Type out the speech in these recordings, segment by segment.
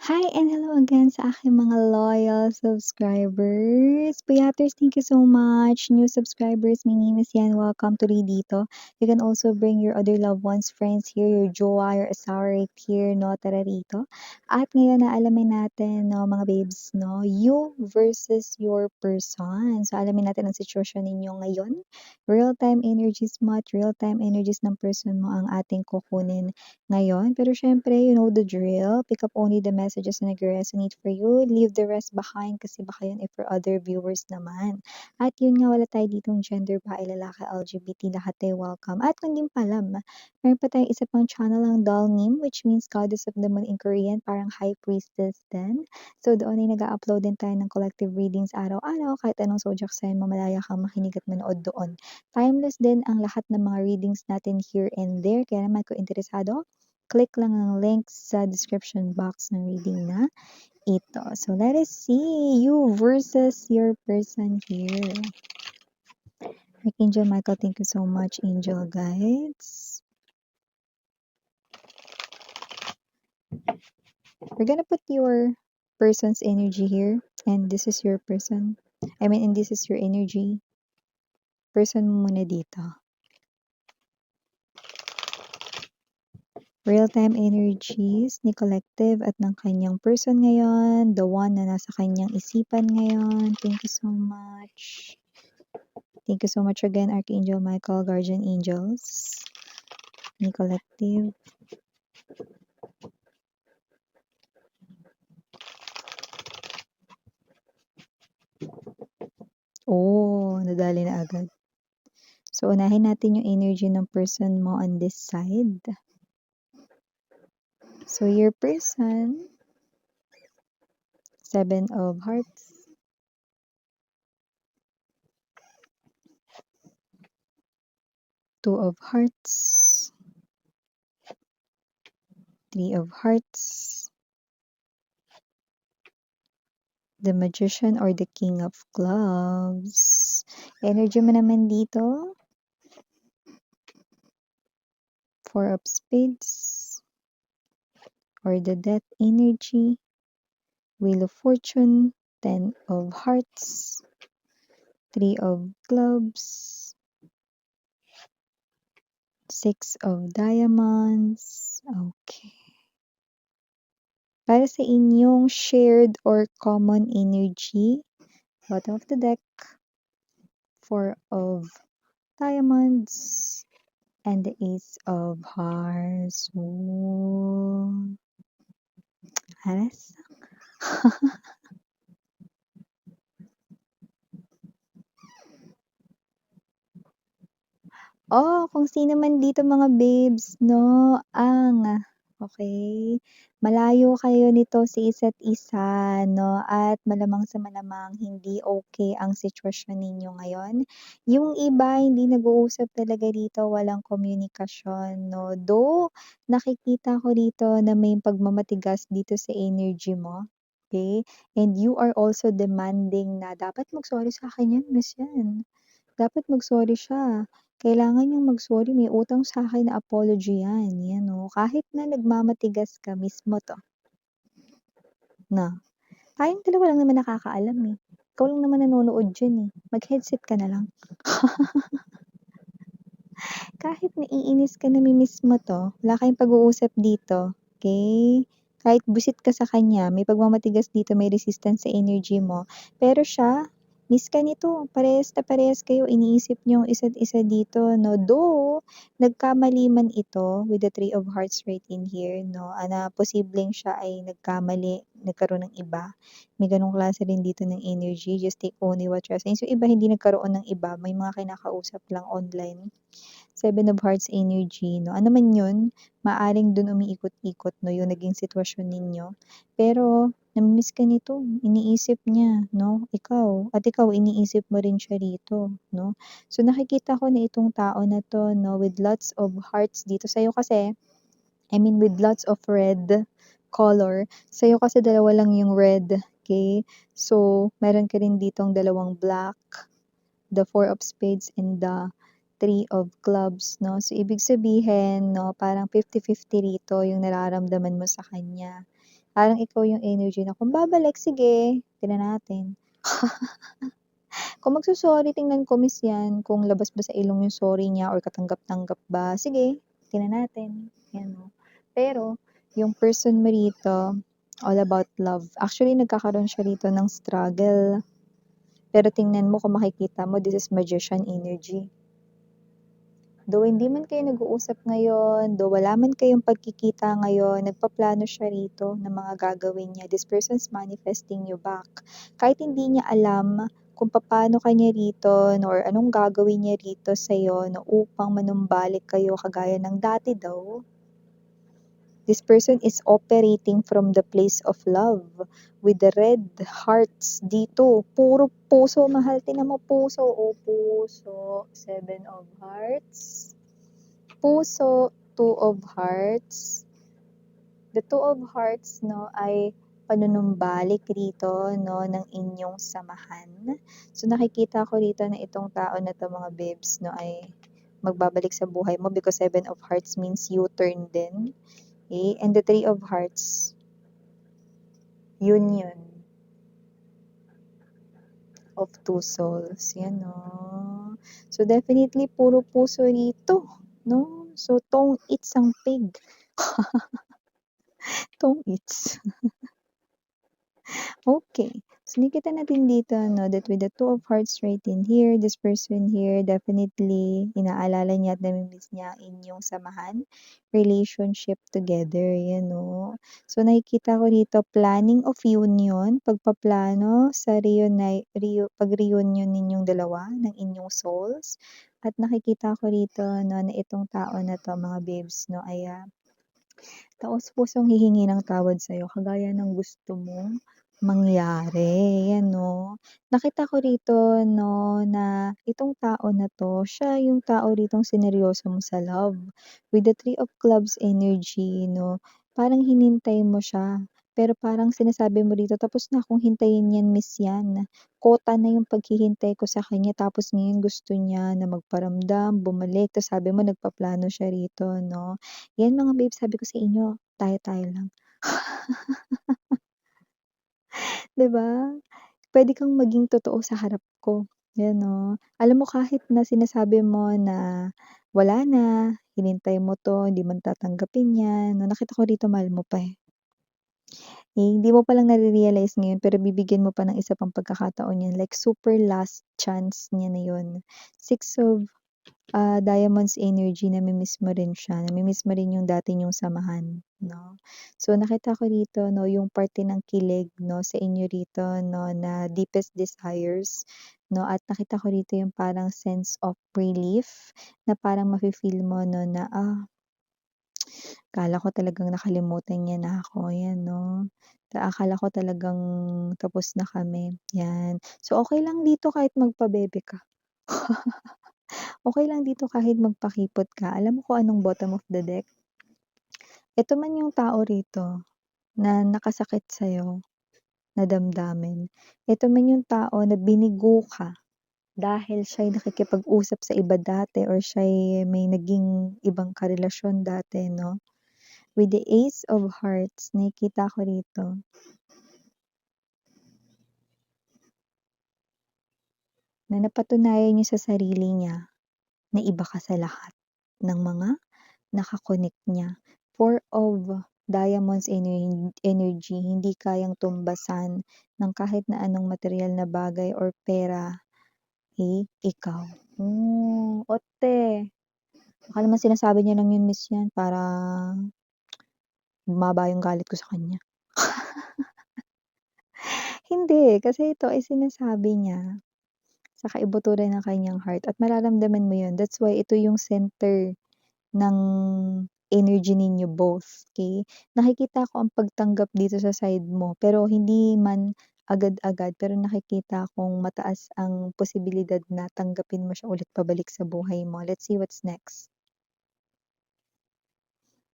Hi and hello again sa aking mga loyal subscribers. Puyaters, thank you so much. New subscribers, my name is Yan. Welcome to Dito. You can also bring your other loved ones, friends here, your jowa, your asawa right here, no, tara rito. At ngayon na alamin natin, no, mga babes, no, you versus your person. So alamin natin ang sitwasyon ninyo ngayon. Real-time energies mo at real-time energies ng person mo ang ating kukunin ngayon. Pero syempre, you know the drill. Pick up only the messages na nag-resonate for you. Leave the rest behind kasi baka yun for other viewers naman. At yun nga, wala tayo ditong gender, babae, lalaki, LGBT, lahat tayo welcome. At kung di pa alam, meron pa tayong isa pang channel ang Dalnim, which means Goddess of the Moon in Korean, parang High Priestess din. So doon ay nag-upload din tayo ng collective readings araw-araw, kahit anong zodiac sign mo, malaya kang makinig at manood doon. Timeless din ang lahat ng mga readings natin here and there, kaya naman kung interesado, click lang ang link sa description box ng reading na ito. So, let us see you versus your person here. Archangel Michael, thank you so much, Angel Guides. We're gonna put your person's energy here, and this is your person. And this is your energy. Person mo muna dito. Real-time energies ni collective at ng kanyang person ngayon, the one na nasa kanyang isipan ngayon. Thank you so much. Thank you so much again, Archangel Michael, Guardian Angels, ni collective. Oh, nadali na agad. So, unahin natin yung energy ng person mo on this side. So, your person, 7 of Hearts, 2 of Hearts, 3 of Hearts, the Magician or the King of Clubs. Energy mo naman dito, 4 of Spades, or the Death energy, Wheel of Fortune, 10 of Hearts, 3 of Clubs, 6 of Diamonds. Okay. Para sa inyong shared or common energy, bottom of the deck, 4 of Diamonds, and the Ace of Hearts. Ooh. Alas. Oh, kung sino man dito mga babes, no, okay, malayo kayo nito sa isa't isa, no, at malamang sa malamang hindi okay ang sitwasyon ninyo ngayon. Yung iba hindi nag-uusap talaga dito, walang komunikasyon, no. Though, nakikita ko dito na may pagmamatigas dito sa energy mo, okay? And you are also demanding na dapat mag-sorry sa akin yan, miss yan. Dapat mag-sorry siya. Kailangan niyang mag-sorry, may utang sa'kin na apology yan, yan oh. Kahit na nagmamatigas ka mismo 'to, na. Tayong dalawa lang naman nakakaalam, eh. Ikaw lang naman nanonood diyan, eh. Mag-headset ka na lang. Kahit naiinis ka, namimiss mo 'to, wala kayong pag-uusap dito, okey? Kahit buwisit ka sa kanya, may pagmamatigas dito, may resistance sa energy mo, pero siya, miss ka nito, parehas na parehas kayo, iniisip niyong isa't isa dito 'no. Though, nagkamali man ito with the 3 of Hearts right in here 'no, na posibleng siya ay nagkamali, nagkaroon ng iba. May gano'ng klase rin dito ng energy, just take only what resonates. Yung iba hindi nagkaroon ng iba, may mga kinakausap lang online. 7 of Hearts energy 'no, ano man yun, maaaring dun umiikot-ikot 'no, yung naging sitwasyon ninyo. Pero nami-miss ka nito, iniisip niya 'no, ikaw at ikaw iniisip mo rin siya rito 'no. So nakikita ko na itong tao na 'to 'no, with lots of hearts dito sa'yo kasi, with lots of red color, sa'yo kasi dalawa lang yung red, okey? So meron ka rin ditong dalawang black, the 4 of Spades and the 3 of Clubs 'no. So ibig sabihin 'no, parang 50-50 rito yung nararamdaman mo sa kanya. Parang ikaw yung energy na kung babalik, sige, tingnan natin. Kung magso-sorry, tingnan ko miss yan, kung labas ba sa ilong yung sorry niya or katanggap-tanggap ba, sige, tingnan natin. Yan o. Pero, yung person mo rito, all about love. Actually, nagkakaroon siya rito ng struggle. Pero tingnan mo kung makikita mo, this is magician energy. Though hindi man kayo nag-uusap ngayon, though wala man kayong pagkikita ngayon, nagpaplano siya rito ng mga gagawin niya. This person's manifesting you back. Kahit hindi niya alam kung paano kanya rito no, or anong gagawin niya rito sa'yo no, upang manumbalik kayo kagaya ng dati daw. This person is operating from the place of love with the red hearts dito. Puro puso, mahal. Tinan mo, puso. O, puso. 7 of hearts. Puso, 2 of hearts. The 2 of hearts no, ay panunumbalik rito no, ng inyong samahan. So nakikita ko rito na itong tao na to mga babes no, ay magbabalik sa buhay mo because 7 of hearts means U-turn din. Okay? And the 3 of hearts, union of two souls. Yan, no? So, definitely, puro puso rito. No? So, tong it's ang pig. Tong it's. Okay. So, nakita natin dito, no, that with the 2 of hearts right in here, this person here, definitely, inaalala niya at namimiss niya ang inyong samahan, relationship together, yan, no. So, nakikita ko dito, planning of union, pagpaplano sa pag-reunion ninyong dalawa, ng inyong souls. At nakikita ko rito, no, na itong tao na to, mga babes, no, ay taos-pusong hihingi ng tawad sa'yo kagaya ng gusto mong mangyari, yan 'no. Nakita ko rito 'no, na itong tao na 'to, siya yung tao ritong sineryoso mo sa love. With the 3 of clubs energy 'no, parang hinintay mo siya, pero parang sinasabi mo rito, "Tapos na akong hintayin 'yan, miss 'yan. Kota na yung paghihintay ko sa kanya." Tapos ngayon gusto niya na magparamdam, bumalik, ta's sabi mo nagpaplano siya rito 'no. Yan mga babes, sabi ko sa inyo, tayo-tayo lang. 'Di ba? Puwede kang maging totoo sa harap ko, 'yan 'no. Alam mo kahit na sinasabi mo na wala na, hinintay mo 'to, hindi mo tatanggapin 'yan 'no, nakita ko rito mahal mo pa, eh. Hindi mo pa lang nare-realize ngayon pero bibigyan mo pa ng isa pang pagkakataon 'yan, like super last chance niya na 'yun. 6 of diamonds energy, nami-miss mo rin siya, nami-miss mo rin yung dati niyong samahan, 'no. So, nakita ko rito 'no, yung parte ng kilig 'no, sa inyo rito 'no, na deepest desires 'no, at nakita ko rito yung parang sense of relief na parang mafi-feel mo 'no, na, akala ko talagang nakalimutan niya na ako, 'yan 'no. Akala ko talagang tapos na kami, 'yan. So, okey lang dito kahit magpabebe ka. Okey lang dito kahit magpakipot ka. Alam mo kung anong bottom of the deck? Ito man yung tao rito na nakasakit sa'yo, na damdamin. Ito man yung tao na binigo ka dahil siya'y nakikipag-usap sa iba dati or siya'y may naging ibang karelasyon dati 'no. With the Ace of Hearts, nakikita ko rito na napatunayan niya sa sarili niya na iba ka sa lahat ng mga naka-connect niya. 4 of diamonds energy, hindi kayang tumbasan ng kahit na anong material na bagay or pera, ikaw. Ote, baka naman sinasabi niya lang yun miss yan para bumaba yung galit ko sa kanya. Hindi, kasi ito ay sinasabi niya sa kaibuturan ng kanyang heart at mararamdaman mo yun. That's why ito yung center ng energy ninyo both, okay? Nakikita ko ang pagtanggap dito sa side mo, pero hindi man agad-agad, pero nakikita kong mataas ang posibilidad na tanggapin mo siya ulit pabalik sa buhay mo. Let's see what's next.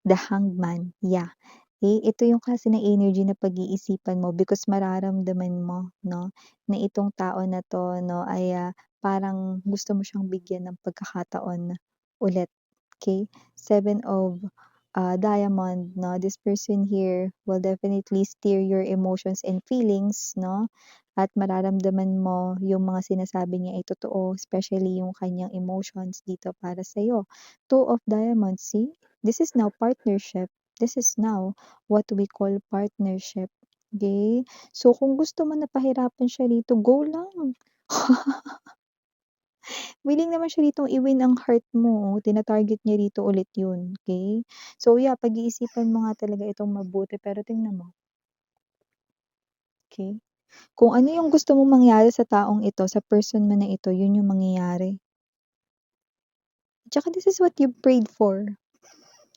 The Hanged Man, yeah. Ito yung klase ng energy na pag-iisipan mo because mararamdaman mo 'no, na itong tao na 'to 'no ay, parang gusto mo siyang bigyan ng pagkakataon ulit, okey? 7 of diamond, no? This person here will definitely steer your emotions and feelings, no? At mararamdaman mo yung mga sinasabi niya ay totoo, especially yung kanyang emotions dito para sa'yo. Two of diamonds, see? This is now partnership. This is now what we call partnership. Okay? So, kung gusto mo na pahirapan siya rito, go lang. Willing naman siya ditong i-win ang heart mo, tina-target niya rito ulit yun, okay? So yeah, pag-iisipan mo nga talaga itong mabuti pero tingnan mo, okay? Kung ano yung gusto mong mangyari sa taong ito, sa person mo na ito, yun yung mangyayari. Tsaka this is what you prayed for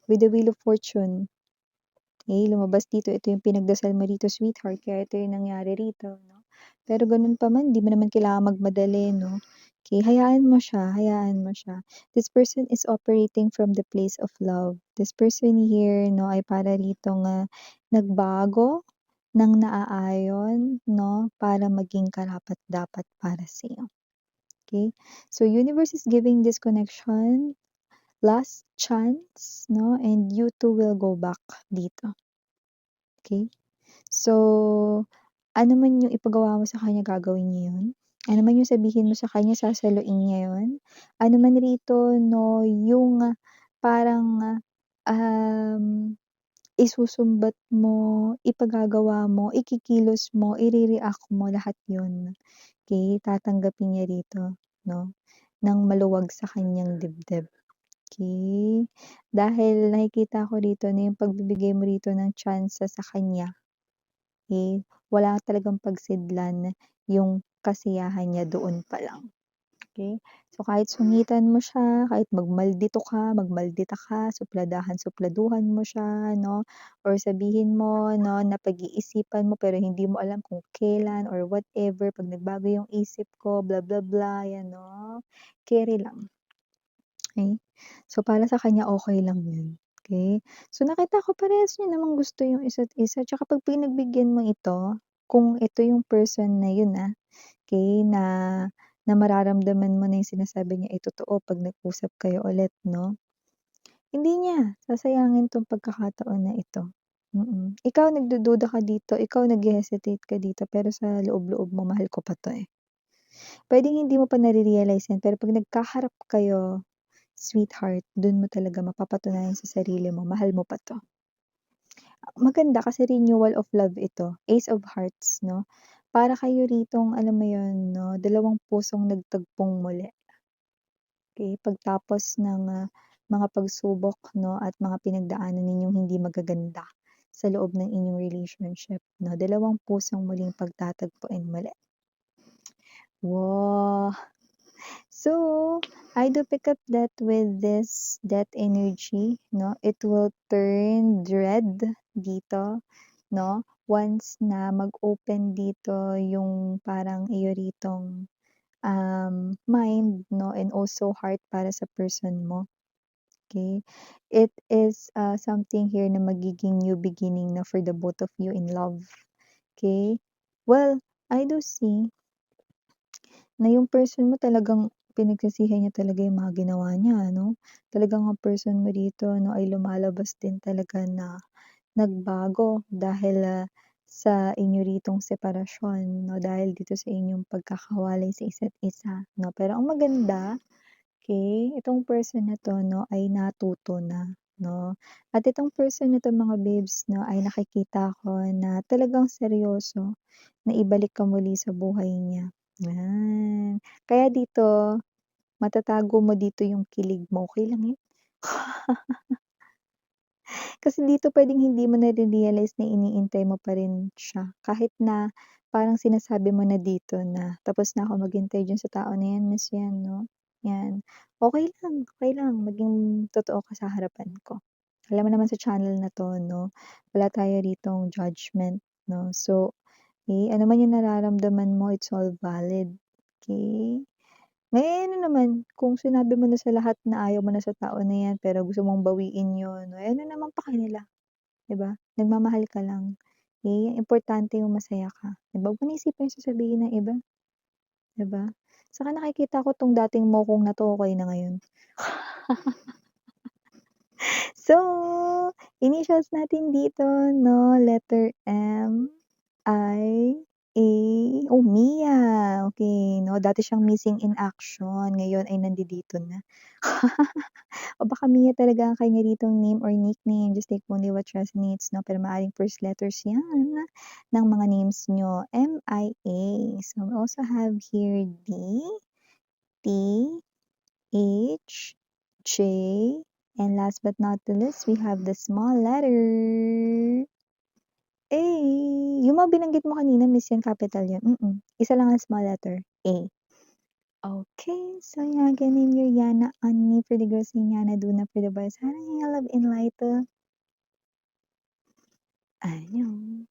with the Wheel of Fortune. Okay, lumabas dito, ito yung pinagdasal mo rito, sweetheart, kaya ito yung nangyari rito, no? Pero ganun pa man, di mo naman kailangan magmadali, no? Okay, hayaan mo siya, hayaan mo siya. This person is operating from the place of love. This person here, no, ay para rito nga nagbago ng naaayon, no, para maging karapat-dapat para sa'yo. Okay? So, universe is giving this connection last chance, no, and you two will go back dito. Okay? So, ano man yung ipagawa mo sa kanya, gagawin niya yun. Ano man yung sabihin mo sa kanya, sasaluin niya yun. Ano man rito, no, yung parang isusumbat mo, ipagagawa mo, ikikilos mo, ire-react mo, lahat yun. Okay? Tatanggapin niya rito, no? Nang maluwag sa kanyang dibdib. Okay? Dahil nakikita ko rito na yung pagbibigay mo rito ng chance sa kanya, eh, wala talagang pagsidlan yung kasiyahan niya doon pa lang, okey? So, kahit sungitan mo siya, kahit magmaldita ka, supladahan-supladuhan mo siya 'no, or sabihin mo 'no, na pag-iisipan mo pero hindi mo alam kung kailan or whatever, 'pag nagbago yung isip ko, bla bla bla, 'yan 'no, kere lang, okey? So, para sa kanya okey lang 'yun, okey? So, nakita ko parehas niyo namang gusto yung isa't isa, tsaka 'pag pinagbigyan mo ito, kung ito yung person na 'yun, okey, na mararamdaman mo na yung sinasabi niya ay totoo 'pag nag-usap kayo ulit 'no, hindi niya sasayangin 'tong pagkakataon na ito, Ikaw nagdududa ka dito, ikaw naghe-hesitate ka dito, pero sa loob-loob mo mahal ko pa 'to, eh. Puwedeng hindi mo pa nare-realize 'yan, pero 'pag nagkaharap kayo, sweetheart, dun mo talaga mapapatunayan sa sarili mo, mahal mo pa 'to. Maganda kasi renewal of love ito, Ace of Hearts 'no. Para kayo ritong alam mo yun 'no, dalawang pusong nagtagpong muli. Okey, pagtapos ng, mga pagsubok 'no, at mga pinagdaanan ninyong hindi magaganda sa loob ng inyong relationship 'no, dalawang pusong muling pagtatagpuin muli. Wow! So, I do pick up that with this death energy 'no, it will turn dread dito 'no, once na mag-open dito yung parang iyo ritong, mind 'no, and also heart para sa person mo, okey? It is, something here na magiging new beginning na for the both of you in love, okey? Well, I do see na yung person mo talagang pinagsisihan niya talaga yung mga ginawa niya 'no? Talagang ang person mo dito 'no, ay lumalabas din talaga na nagbago dahil, sa inyo ritong separasyon 'no, dahil dito sa inyong pagkakawalay sa isa't isa 'no. Pero ang maganda, okey, itong person na 'to 'no, ay natuto na 'no. At itong person na 'to mga babes 'no, ay nakikita ko na talagang seryoso na ibalik ka muli sa buhay niya, 'yan. Kaya dito, matatago mo dito yung kilig mo, okey lang 'yan. Kasi dito puwedeng hindi mo nare-realize na iniintay mo pa rin siya, kahit na parang sinasabi mo na dito na, "Tapos na ako maghintay diyan sa tao na 'yan, miss 'yan 'no." 'Yan. Okey lang maging totoo ka sa harapan ko. Alam mo naman sa channel na 'to 'no, wala tayo ritong judgment 'no. So, ano man yung nararamdaman mo, it's all valid, okey? Eh, ano naman, kung sinabi mo na sa lahat na ayaw mo na sa tao na 'yan, pero gusto mong bawiin 'yun, eh, ano naman pakinila, 'di ba? Nagmamahal ka lang, ang importante yung masaya ka, 'di ba? Huwag mo na isipin yung sasabihin ng iba, 'di ba? Saka nakikita ko 'tong dating mokong na 'to okey na ngayon. So, initials natin dito 'no, letter M, I, A, oh, Mia, okey 'no, dati siyang missing in action, ngayon ay nandidito na. O baka Mia talaga ang kanya ditong name or nickname, just take only what resonates 'no, pero maaaring first letters 'yan ng mga names niyo, M-I-A. So, we also have here D, T, H, J, and last but not the least, we have the small letter A. Yung mga binanggit mo kanina miss yan capital yun, isa lang ang small letter, A. Okay, so yeah, ganun yung Yana Ani for the girls ni Yana Duna for the boys. Sana love in light. Ayun.